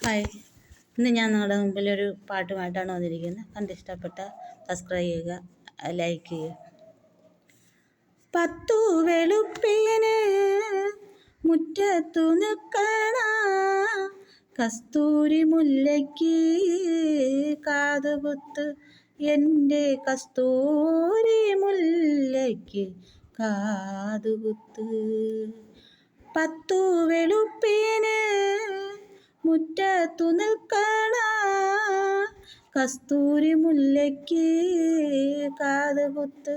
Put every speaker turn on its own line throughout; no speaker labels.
Hi, ഇന്ന് ഞാൻ നിങ്ങളുടെ മുമ്പിൽ ഒരു പാട്ടുമായിട്ടാണ് വന്നിരിക്കുന്നത്. കണ്ടിഷ്ടപ്പെട്ട സബ്സ്ക്രൈബ് ചെയ്യുക, ലൈക്ക് ചെയ്യുക. പത്തു വെളുപ്പിന് മുറ്റത്തു നിൽക്കണ കസ്തൂരി മുല്ലയ്ക്ക് കാതുകുത്ത്, എൻ്റെ കസ്തൂരി മുല്ലയ്ക്ക് കാതുകുത്ത്. പത്തു വെളുപ്പിന് മുറ്റത്തു നിൽക്കണ കസ്തൂരി മുല്ലയ്ക്ക് കാതുകുത്ത്,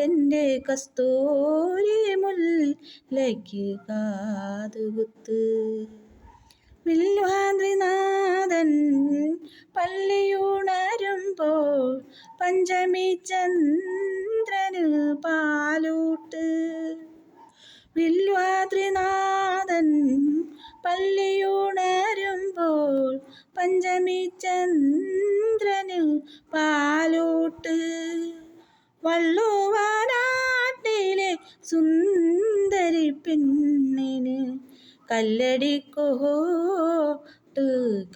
എൻ്റെ കസ്തൂരി മുല്ലയ്ക്ക് കാതുകുത്ത്. വില്വാദ്രിനാഥൻ പള്ളിയുണരുമ്പോൾ പഞ്ചമി ചന്ദ്രന് പാലൂട്ട്. വില്വാദ്രിനാഥൻ പള്ളിയുണരുമ്പോൾ പഞ്ചമി ചന്ദ്രന് പാലൂട്ട്. വള്ളുവനാട്ടിലെ സുന്ദരി പെണ്ണിന് കല്ലടിക്കോട്ട്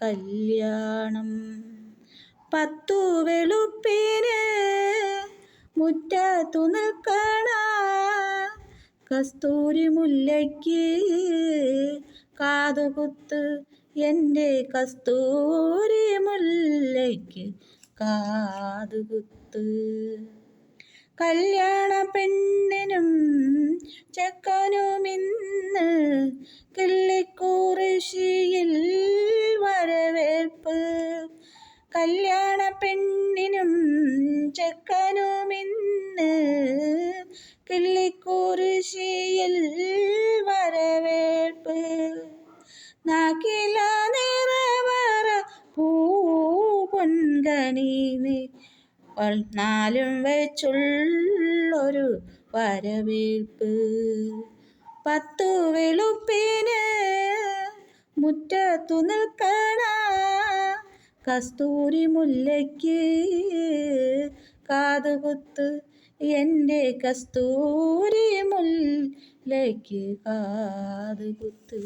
കല്യാണം. പത്തു വെളുപ്പിന് മുറ്റത്തു നിൽക്കണ കസ്തൂരി മുല്ലയ്ക്ക് കാതുകുത്ത്, എൻ്റെ കസ്തൂരി മുല്ലയ്ക്ക് കാതുകുത്ത്. കല്യാണ പെണ്ണിനും ചെക്കനുമിന്ന് കിള്ളിക്കുറിശ്ശിയിൽ വരവേൽപ്പ്. കല്യാണ പെണ്ണിനും ചെക്കനുമിന്ന് കിള്ളിക്കുറിശ്ശിയിൽ വരവേൽപ്പ്. നാക്കില നിറവറ പൂപൊൻകണി നാലും വെച്ചുള്ളൊരു വരവേൽപ്പ്. പത്തു വെളുപ്പിന് മുറ്റത്തു നിൽക്കണ കസ്തൂരി മുല്ലയ്ക്ക് കാതുകുത്ത്, എൻ്റെ കസ്തൂരി മുല്ലയ്ക്ക് കാതുകുത്ത്.